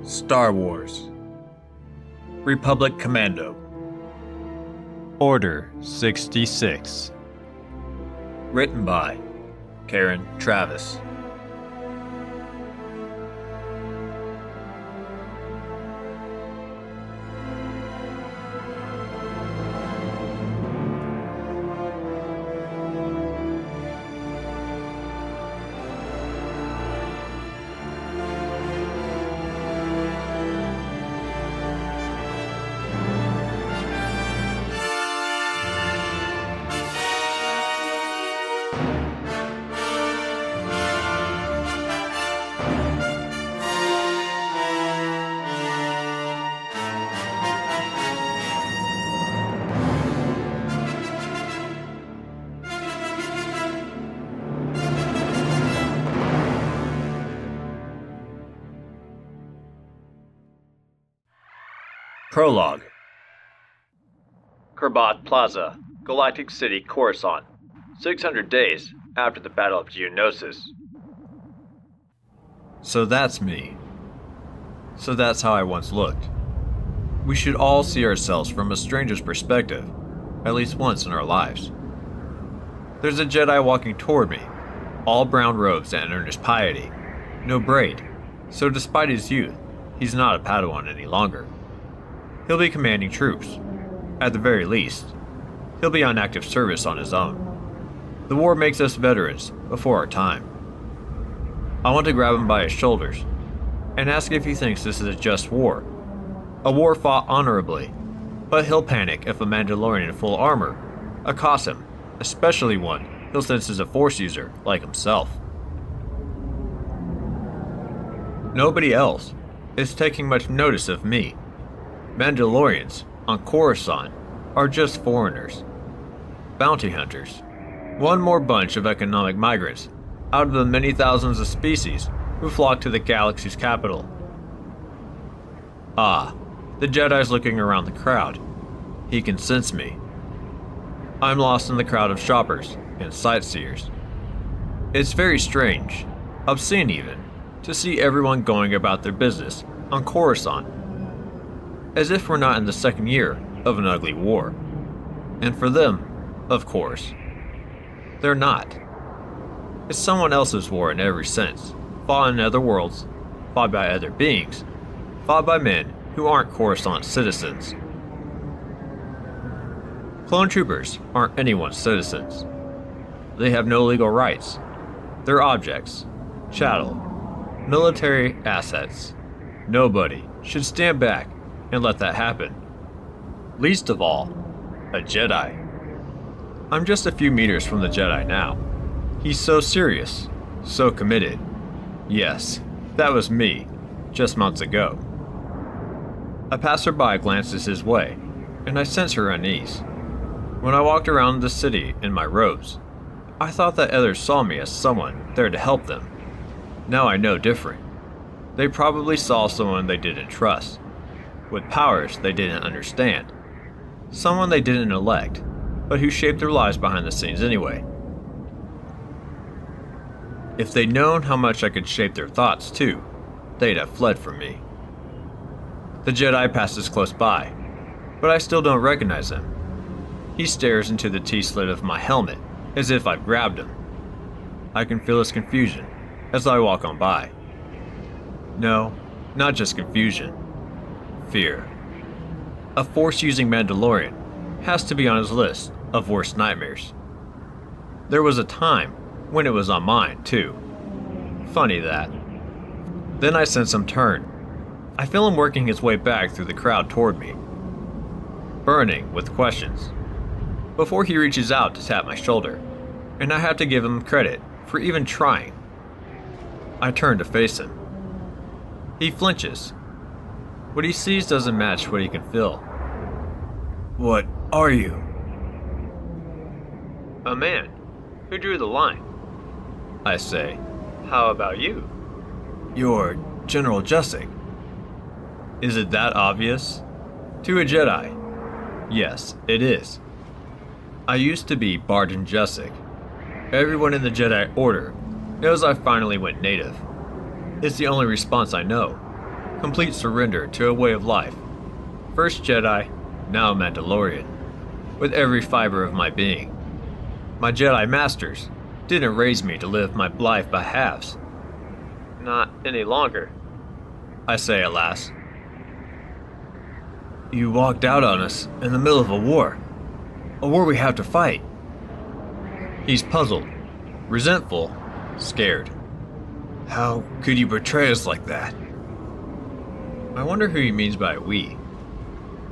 Star Wars. Republic Commando. Order 66. Written by Karen Travis. Prologue. Kerbat Plaza, Galactic City, Coruscant. 600 days after the Battle of Geonosis. So that's me. So that's how I once looked. We should all see ourselves from a stranger's perspective, at least once in our lives. There's a Jedi walking toward me, all brown robes and earnest piety, no braid, so despite his youth, he's not a Padawan any longer. He'll be commanding troops. At the very least, he'll be on active service on his own. The war makes us veterans before our time. I want to grab him by his shoulders and ask if he thinks this is a just war. A war fought honorably, but he'll panic if a Mandalorian in full armor accosts him, especially one he'll sense is a Force user like himself. Nobody else is taking much notice of me. Mandalorians on Coruscant are just foreigners, bounty hunters, one more bunch of economic migrants out of the many thousands of species who flock to the galaxy's capital. Ah, the Jedi's looking around the crowd. He can sense me. I'm lost in the crowd of shoppers and sightseers. It's very strange, obscene even, to see everyone going about their business on Coruscant, as if we're not in the second year of an ugly war. And for them, of course, they're not. It's someone else's war in every sense, fought in other worlds, fought by other beings, fought by men who aren't Coruscant citizens. Clone troopers aren't anyone's citizens. They have no legal rights. They're objects, chattel, military assets. Nobody should stand back and let that happen. Least of all, a Jedi. I'm just a few meters from the Jedi now. He's so serious, so committed. Yes, that was me, just months ago. A passerby glances his way, and I sense her unease. When I walked around the city in my robes, I thought that others saw me as someone there to help them. Now I know different. They probably saw someone they didn't trust, with powers they didn't understand, someone they didn't elect, but who shaped their lives behind the scenes anyway. If they'd known how much I could shape their thoughts too, they'd have fled from me. The Jedi passes close by, but I still don't recognize him. He stares into the T-slit of my helmet as if I've grabbed him. I can feel his confusion as I walk on by. No, not just confusion. Fear. A Force-using Mandalorian has to be on his list of worst nightmares. There was a time when it was on mine, too. Funny that. Then I sense him turn. I feel him working his way back through the crowd toward me, burning with questions, before he reaches out to tap my shoulder, and I have to give him credit for even trying. I turn to face him. He flinches. What he sees doesn't match what he can feel. What are you? A man who drew the line. I say, how about you? You're General Jussic. Is it that obvious? To a Jedi, yes, it is. I used to be Barton Jussic. Everyone in the Jedi Order knows I finally went native. It's the only response I know. Complete surrender to a way of life. First Jedi, now Mandalorian, with every fiber of my being. My Jedi Masters didn't raise me to live my life by halves. Not any longer, I say at last. You walked out on us in the middle of a war we have to fight. He's puzzled, resentful, scared. How could you betray us like that? I wonder who he means by we.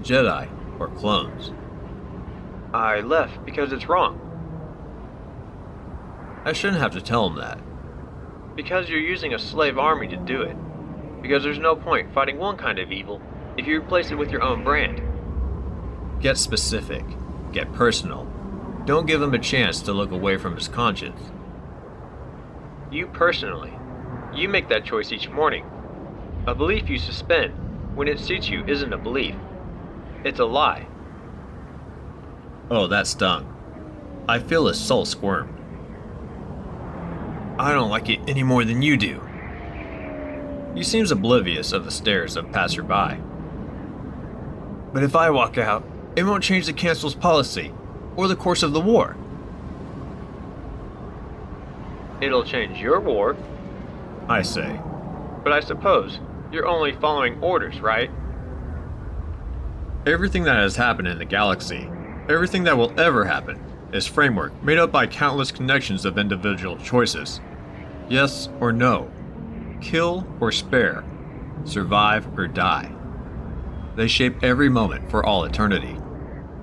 Jedi or clones. I left because it's wrong. I shouldn't have to tell him that. Because you're using a slave army to do it. Because there's no point fighting one kind of evil if you replace it with your own brand. Get specific. Get personal. Don't give him a chance to look away from his conscience. You personally. You make that choice each morning. A belief you suspend when it suits you isn't a belief. It's a lie. Oh, that stung. I feel his soul squirm. I don't like it any more than you do. He seems oblivious of the stares of passerby. But if I walk out, it won't change the Council's policy or the course of the war. It'll change your war, I say. But I suppose you're only following orders, right? Everything that has happened in the galaxy, everything that will ever happen, is framework made up by countless connections of individual choices. Yes or no. Kill or spare. Survive or die. They shape every moment for all eternity.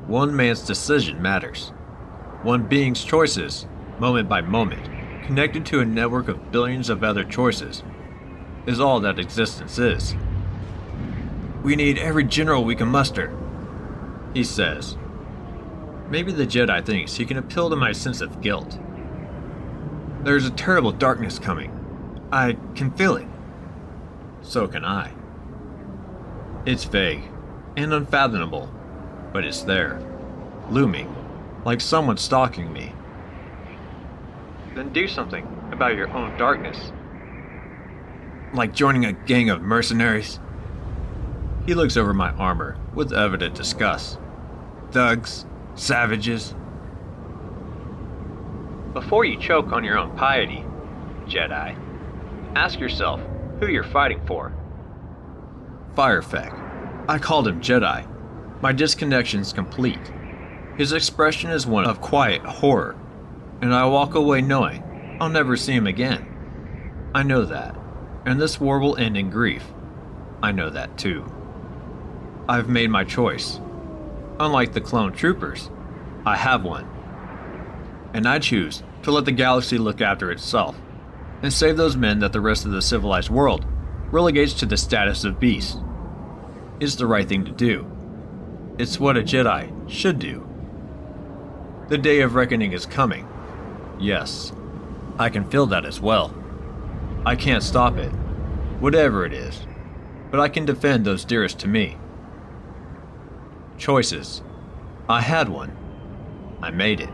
One man's decision matters. One being's choices, moment by moment, connected to a network of billions of other choices, is all that existence is. We need every general we can muster, he says. Maybe the Jedi thinks he can appeal to my sense of guilt. There's a terrible darkness coming. I can feel it. So can I. It's vague and unfathomable, but it's there, looming, like someone stalking me. Then do something about your own darkness. Like joining a gang of mercenaries? He looks over my armor with evident disgust. Thugs, savages. Before you choke on your own piety, Jedi, ask yourself who you're fighting for. Firefang. I called him Jedi. My disconnection's complete. His expression is one of quiet horror, and I walk away knowing I'll never see him again. I know that, and this war will end in grief. I know that too. I've made my choice. Unlike the clone troopers, I have one. And I choose to let the galaxy look after itself, and save those men that the rest of the civilized world relegates to the status of beasts. It's the right thing to do. It's what a Jedi should do. The day of reckoning is coming. Yes, I can feel that as well. I can't stop it, whatever it is, but I can defend those dearest to me. Choices. I had one. I made it.